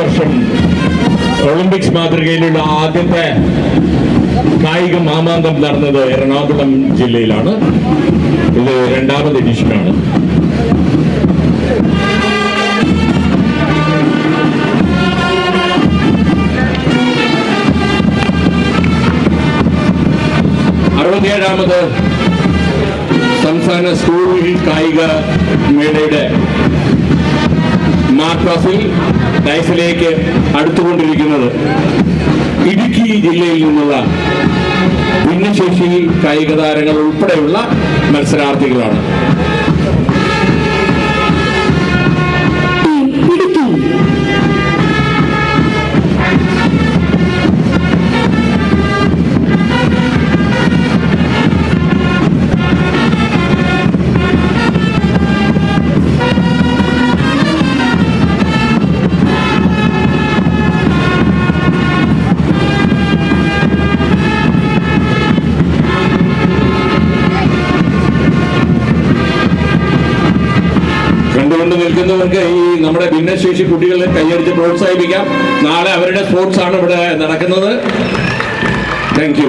വർഷം ഒളിമ്പിക്സ് മാതൃകയിലുള്ള ആദ്യത്തെ കായിക മാമാങ്കം നടന്നത് എറണാകുളം ജില്ലയിലാണ്. ഇത് 2ാമത് എഡിഷനാണ്. ാമത് സംസ്ഥാന സ്കൂൾ കായിക മേളയുടെ മാർക്വാസിൽ ഡൈസിലേക്ക് അടുത്തുകൊണ്ടിരിക്കുന്നത് ഇടുക്കി ജില്ലയിൽ നിന്നുള്ള ഭിന്നശേഷി കായിക താരങ്ങൾ ഉൾപ്പെടെയുള്ള മത്സരാർത്ഥികളാണ്. നിൽക്കുന്നവർക്ക് ഈ നമ്മുടെ ഭിന്നശേഷി കുട്ടികളെ കൈയടിച്ച് പ്രോത്സാഹിപ്പിക്കാം. നാളെ അവരുടെ സ്പോർട്സ് ആണ് ഇവിടെ നടക്കുന്നത്. Thank you.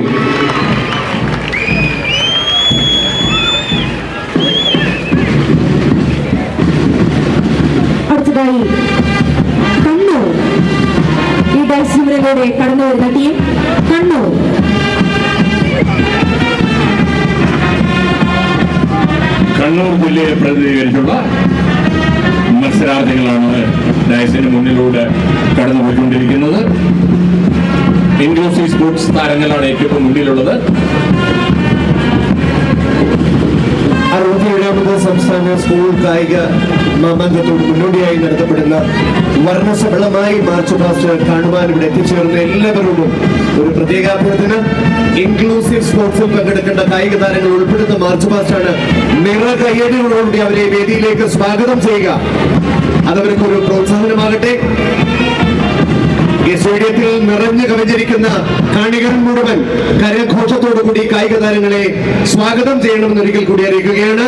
അടുത്തതായി കണ്ണൂർ ഈ ഡൈസിലൂടെ കടന്നു വരുന്ന ടീം കണ്ണൂർ. കണ്ണൂർ ജില്ലയെ പ്രതിനിധീകരിച്ചുള്ള മത്സരാർത്ഥികളാണ് ഡയസിന് മുന്നിലൂടെ കടന്നുപോയിക്കൊണ്ടിരിക്കുന്നത്. ഇൻക്ലൂസീവ് സ്പോർട്സ് താരങ്ങളാണ് ഏറ്റവും മുന്നിലുള്ളത്. 67ാമത് സംസ്ഥാന സ്കൂൾ കായിക മാമാങ്കത്തോട് മുന്നോടിയായി നടത്തപ്പെടുന്ന വർണ്ണശബളമായി മാർച്ച് പാസ്റ്റ് കാണുവാൻ ഇവിടെ എത്തിച്ചേർന്ന എല്ലാവരോടും ഒരു പ്രത്യേക അഭ്യർത്ഥന. ഇൻക്ലൂസീവ് സ്പോർട്സിൽ പങ്കെടുക്കേണ്ട കായിക താരങ്ങൾ ഉൾപ്പെടുന്ന മാർച്ച് പാസ്റ്റാണ്. നിറ കയ്യടികളോടുകൂടി അവരെ വേദിയിലേക്ക് സ്വാഗതം ചെയ്യുക. അതവർക്ക് ഒരു പ്രോത്സാഹനമാകട്ടെ. ഈ സ്റ്റേഡിയത്തിൽ നിറഞ്ഞു കവിഞ്ഞിരിക്കുന്ന കാണികൾ മുഴുവൻ കരഘോഷത്തോടുകൂടി കായിക താരങ്ങളെ സ്വാഗതം ചെയ്യണമെന്ന് ഒരിക്കൽ കൂടി അറിയിക്കുകയാണ്.